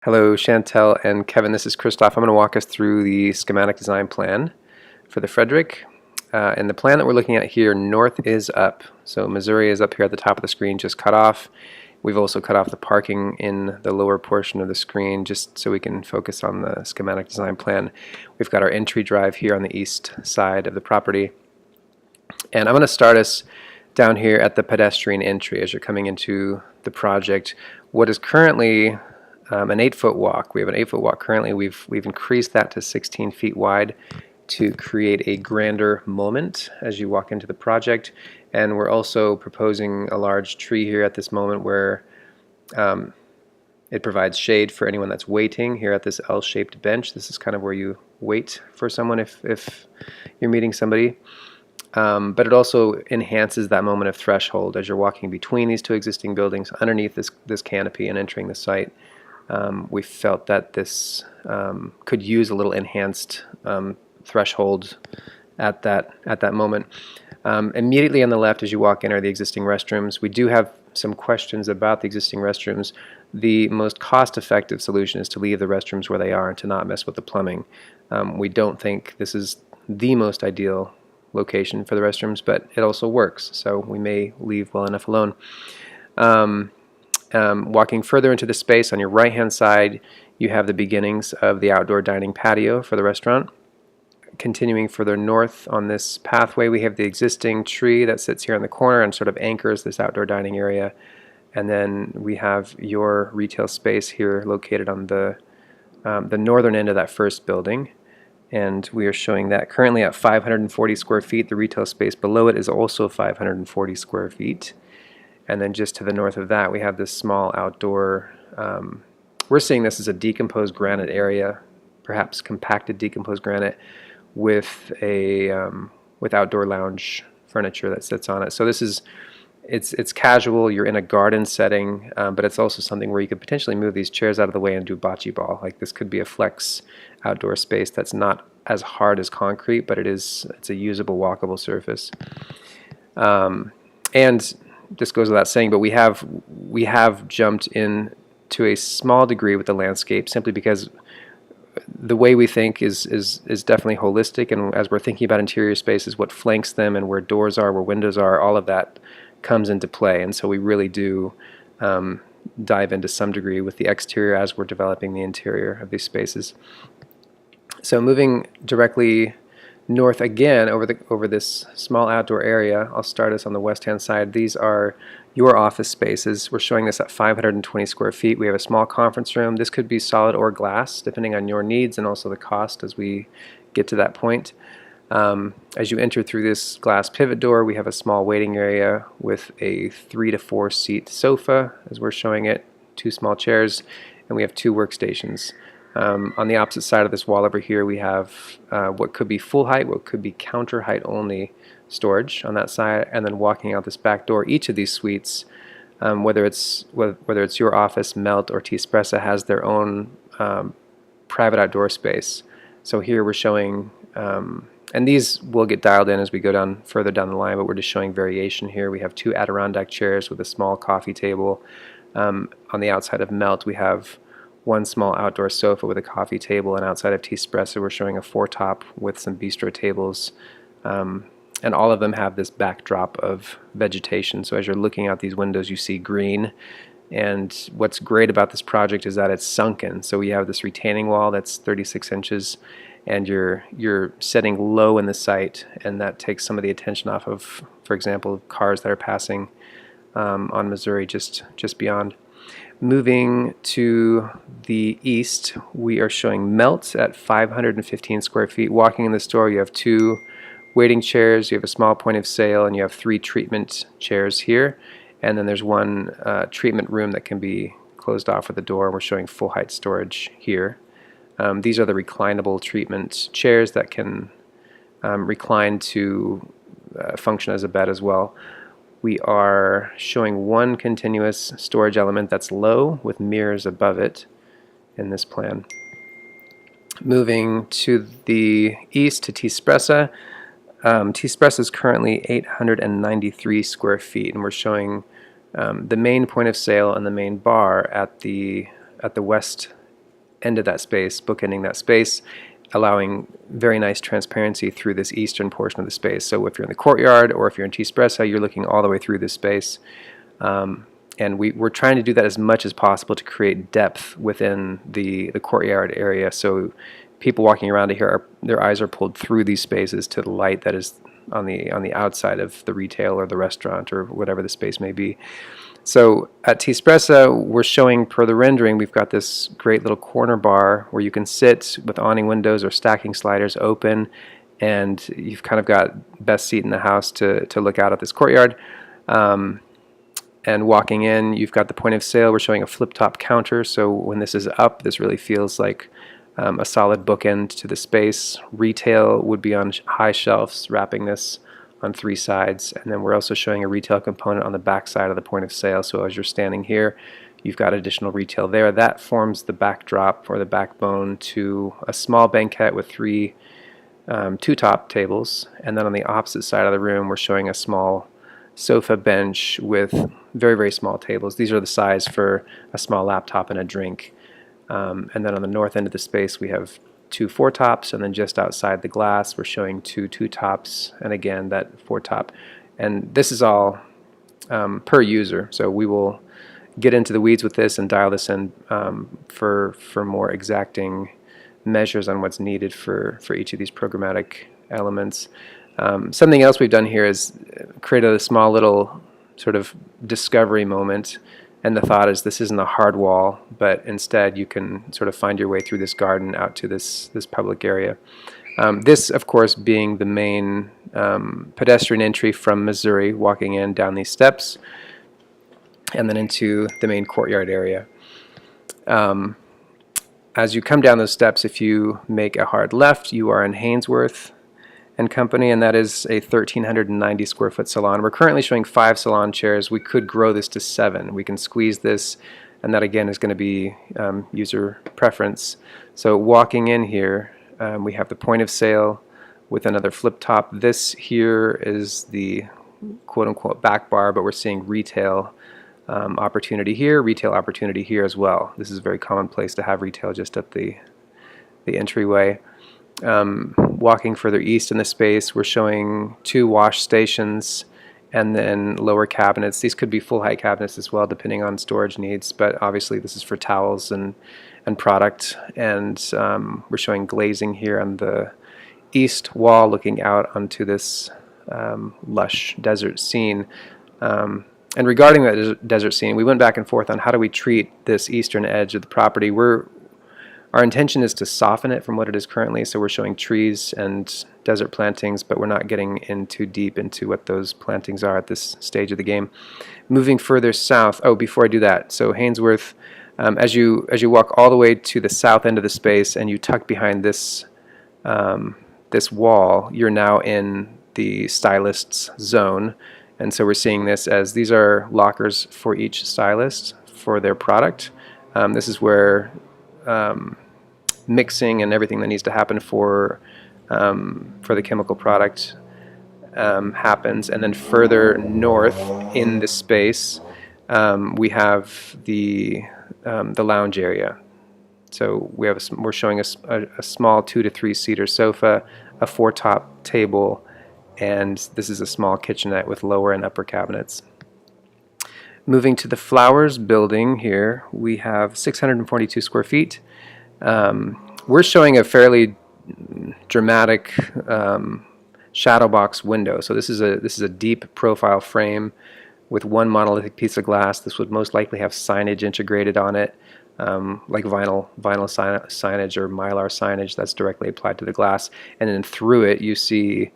Hello, Chantel and Kevin. This is Christoph. I'm going to walk us through the schematic design plan for the Frederick. And the plan that we're looking at here, north is up. So Missouri is up here at the top of the screen, just cut off. We've also cut off the parking in the lower portion of the screen just so we can focus on the schematic design plan. We've got our entry drive here on the east side of the property. And I'm going to start us down here at the pedestrian entry as you're coming into the project. What is currently an 8-foot walk. We have an 8-foot walk currently. We've increased that to 16 feet wide to create a grander moment as you walk into the project. And we're also proposing a large tree here at this moment where it provides shade for anyone that's waiting here at this L-shaped bench. This is kind of where you wait for someone if you're meeting somebody. But it also enhances that moment of threshold as you're walking between these two existing buildings underneath this canopy and entering the site. We felt that this could use a little enhanced threshold at that moment. Immediately on the left as you walk in are the existing restrooms. We do have some questions about the existing restrooms. The most cost-effective solution is to leave the restrooms where they are and to not mess with the plumbing. We don't think this is the most ideal location for the restrooms, but it also works, so we may leave well enough alone. Walking further into the space on your right hand side, you have the beginnings of the outdoor dining patio for the restaurant. Continuing further north on this pathway, we have the existing tree that sits here in the corner and sort of anchors this outdoor dining area. And then we have your retail space here located on the northern end of that first building. And we are showing that currently at 540 square feet. The retail space below it is also 540 square feet. And then just to the north of that, we have this small outdoor, we're seeing this as a decomposed granite area, perhaps compacted decomposed granite with outdoor lounge furniture that sits on it. So this is, it's casual, you're in a garden setting, but it's also something where you could potentially move these chairs out of the way and do bocce ball. Like this could be a flex outdoor space that's not as hard as concrete, but it's a usable, walkable surface. And this goes without saying, but we have jumped in to a small degree with the landscape simply because the way we think is definitely holistic, and as we're thinking about interior spaces, what flanks them and where doors are, where windows are, all of that comes into play. And so we really do dive into some degree with the exterior as we're developing the interior of these spaces. So moving directly north again over this small outdoor area, I'll start us on the west hand side. These are your office spaces. We're showing this at 520 square feet. We have a small conference room. This could be solid or glass depending on your needs and also the cost as we get to that point. As you enter through this glass pivot door, we have a small waiting area with a 3 to 4 seat sofa as we're showing it, 2 small chairs, and we have 2 workstations. On the opposite side of this wall over here, we have what could be full height, what could be counter height only storage on that side, and then walking out this back door, each of these suites, whether it's your office, Melt, or T-Spressa, has their own private outdoor space. So here we're showing, and these will get dialed in as we go down further down the line, but we're just showing variation here. We have 2 Adirondack chairs with a small coffee table. On the outside of Melt, we have 1 small outdoor sofa with a coffee table, and outside of T-Spressa we're showing a 4-top with some bistro tables, and all of them have this backdrop of vegetation. So as you're looking out these windows, you see green, and what's great about this project is that it's sunken. So we have this retaining wall that's 36 inches, and you're setting low in the site, and that takes some of the attention off of, for example, cars that are passing on Missouri just beyond. Moving to the east, we are showing Melt at 515 square feet. Walking in the store, you have 2 waiting chairs, you have a small point of sale, and you have 3 treatment chairs here. And then there's 1 treatment room that can be closed off with a door. We're showing full height storage here. These are the reclinable treatment chairs that can recline to function as a bed as well. We are showing 1 continuous storage element that's low with mirrors above it in this plan. Moving to the east to T-Spressa. T-Spressa is currently 893 square feet, and we're showing the main point of sale and the main bar at the west end of that space, bookending that space, allowing very nice transparency through this eastern portion of the space. So if you're in the courtyard or if you're in T-Spressa, you're looking all the way through this space. And we're trying to do that as much as possible to create depth within the courtyard area. So people walking around here, their eyes are pulled through these spaces to the light that is on the outside of the retail or the restaurant or whatever the space may be. So at T-Spressa, we're showing, per the rendering, we've got this great little corner bar where you can sit with awning windows or stacking sliders open, and you've kind of got best seat in the house to look out at this courtyard. And walking in, you've got the point of sale. We're showing a flip-top counter, so when this is up, this really feels like a solid bookend to the space. Retail would be on high shelves, wrapping this on 3 sides, and then we're also showing a retail component on the back side of the point of sale. So as you're standing here, you've got additional retail there. That forms the backdrop or the backbone to a small banquette with 2 top tables, and then on the opposite side of the room, we're showing a small sofa bench with very, very small tables. These are the size for a small laptop and a drink. And then on the north end of the space, we have 2 4-tops, and then just outside the glass, we're showing 2 2-tops, and again that 4-top. And this is all per user, so we will get into the weeds with this and dial this in for more exacting measures on what's needed for each of these programmatic elements. Something else we've done here is create a small little sort of discovery moment, and the thought is this isn't a hard wall, but instead you can sort of find your way through this garden out to this public area. This, of course, being the main pedestrian entry from Missouri, walking in down these steps, and then into the main courtyard area. As you come down those steps, if you make a hard left, you are in Hainsworth and Company, and that is a 1,390 square foot salon. We're currently showing 5 salon chairs. We could grow this to 7. We can squeeze this, and that again is going to be user preference. So walking in here, we have the point of sale with another flip top. This here is the quote-unquote back bar, but we're seeing retail opportunity here, retail opportunity here as well. This is a very common place to have retail just at the entryway. Walking further east in the space, we're showing 2 wash stations and then lower cabinets. These could be full height cabinets as well, depending on storage needs, but obviously this is for towels and product. And we're showing glazing here on the east wall looking out onto this lush desert scene. And regarding that desert scene, we went back and forth on how do we treat this eastern edge of the property. Our intention is to soften it from what it is currently, so we're showing trees and desert plantings, but we're not getting in too deep into what those plantings are at this stage of the game. Moving further south, before I do that, so Hainsworth, as you walk all the way to the south end of the space and you tuck behind this this wall, you're now in the stylist's zone. And so we're seeing this as these are lockers for each stylist for their product. This is where mixing and everything that needs to happen for the chemical product happens. And then further north in this space, we have the lounge area. So we're showing a small 2 to 3 seater sofa, a 4-top table, and this is a small kitchenette with lower and upper cabinets. Moving to the Flowers building here, we have 642 square feet. We're showing a fairly dramatic shadow box window. So this is a deep profile frame with 1 monolithic piece of glass. This would most likely have signage integrated on it, like vinyl signage or mylar signage that's directly applied to the glass. And then through it, you see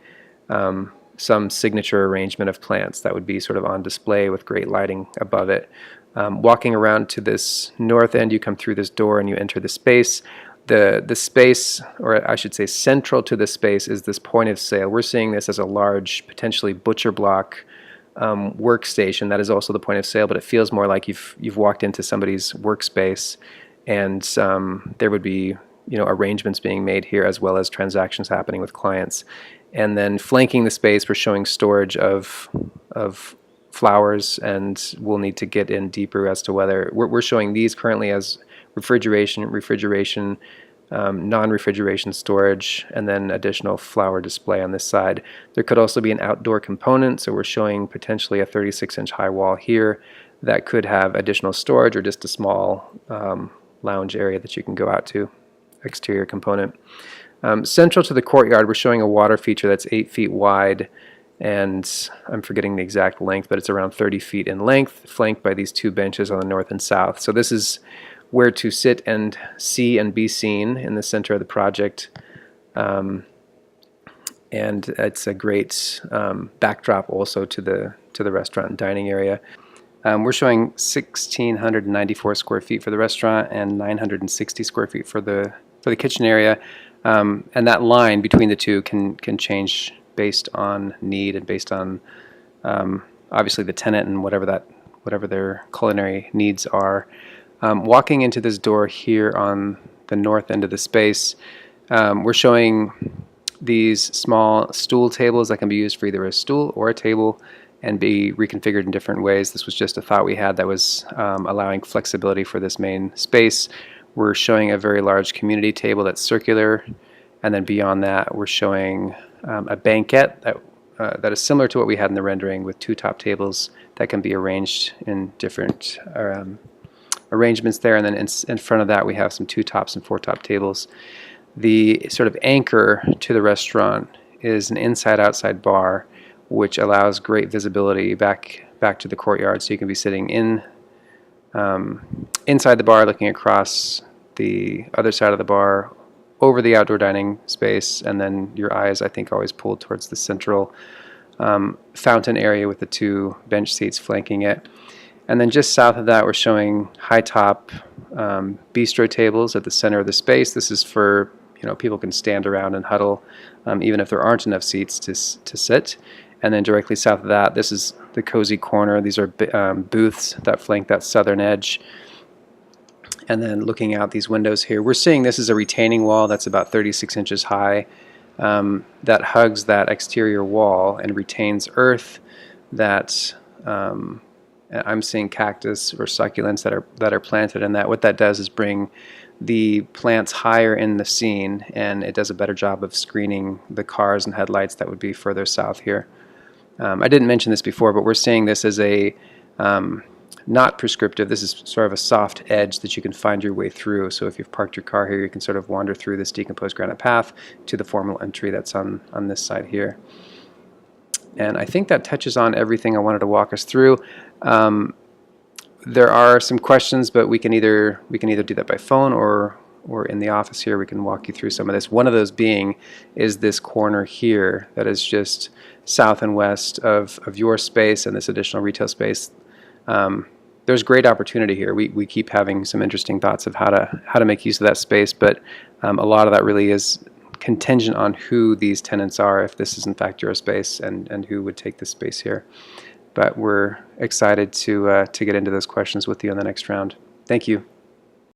some signature arrangement of plants that would be sort of on display with great lighting above it. Walking around to this north end, you come through this door and you enter the space. The space, or I should say central to the space, is this point of sale. We're seeing this as a large, potentially butcher block workstation that is also the point of sale, but it feels more like you've walked into somebody's workspace, and there would be arrangements being made here as well as transactions happening with clients. And then flanking the space, we're showing storage of flowers, and we'll need to get in deeper as to whether we're showing these currently as refrigeration, non-refrigeration storage, and then additional flower display on this side. There could also be an outdoor component, so we're showing potentially a 36-inch high wall here that could have additional storage or just a small lounge area that you can go out to, exterior component. Central to the courtyard, we're showing a water feature that's 8 feet wide, and I'm forgetting the exact length, but it's around 30 feet in length, flanked by these 2 benches on the north and south. So this is where to sit and see and be seen in the center of the project. And it's a great backdrop also to the restaurant and dining area. We're showing 1,694 square feet for the restaurant and 960 square feet for the kitchen area. And that line between the two can change based on need and based on obviously the tenant and whatever their culinary needs are. Walking into this door here on the north end of the space, we're showing these small stool tables that can be used for either a stool or a table and be reconfigured in different ways. This was just a thought we had that was allowing flexibility for this main space. We're showing a very large community table that's circular, and then beyond that we're showing a banquette that is similar to what we had in the rendering, with 2 top tables that can be arranged in different arrangements there, and then in front of that we have some 2 tops and 4 top tables. The sort of anchor to the restaurant is an inside-outside bar, which allows great visibility back to the courtyard, so you can be sitting inside the bar looking across the other side of the bar over the outdoor dining space, and then your eyes, I think, always pulled towards the central fountain area with the 2 bench seats flanking it. And then just south of that we're showing high top bistro tables at the center of the space. This is for, people can stand around and huddle even if there aren't enough seats to sit. And then directly south of that, this is the cozy corner. These are booths that flank that southern edge. And then looking out these windows here, we're seeing this is a retaining wall that's about 36 inches high that hugs that exterior wall and retains earth that I'm seeing cactus or succulents that are planted in that. What that does is bring the plants higher in the scene, and it does a better job of screening the cars and headlights that would be further south here. I didn't mention this before, but we're seeing this as a not prescriptive. This is sort of a soft edge that you can find your way through. So if you've parked your car here, you can sort of wander through this decomposed granite path to the formal entry that's on this side here. And I think that touches on everything I wanted to walk us through. There are some questions, but we can either do that by phone or in the office here. We can walk you through some of this. One of those being is this corner here that is just south and west of your space and this additional retail space. There's great opportunity here. We keep having some interesting thoughts of how to make use of that space, but a lot of that really is contingent on who these tenants are, if this is in fact your space, and who would take this space here. But we're excited to get into those questions with you on the next round. Thank you.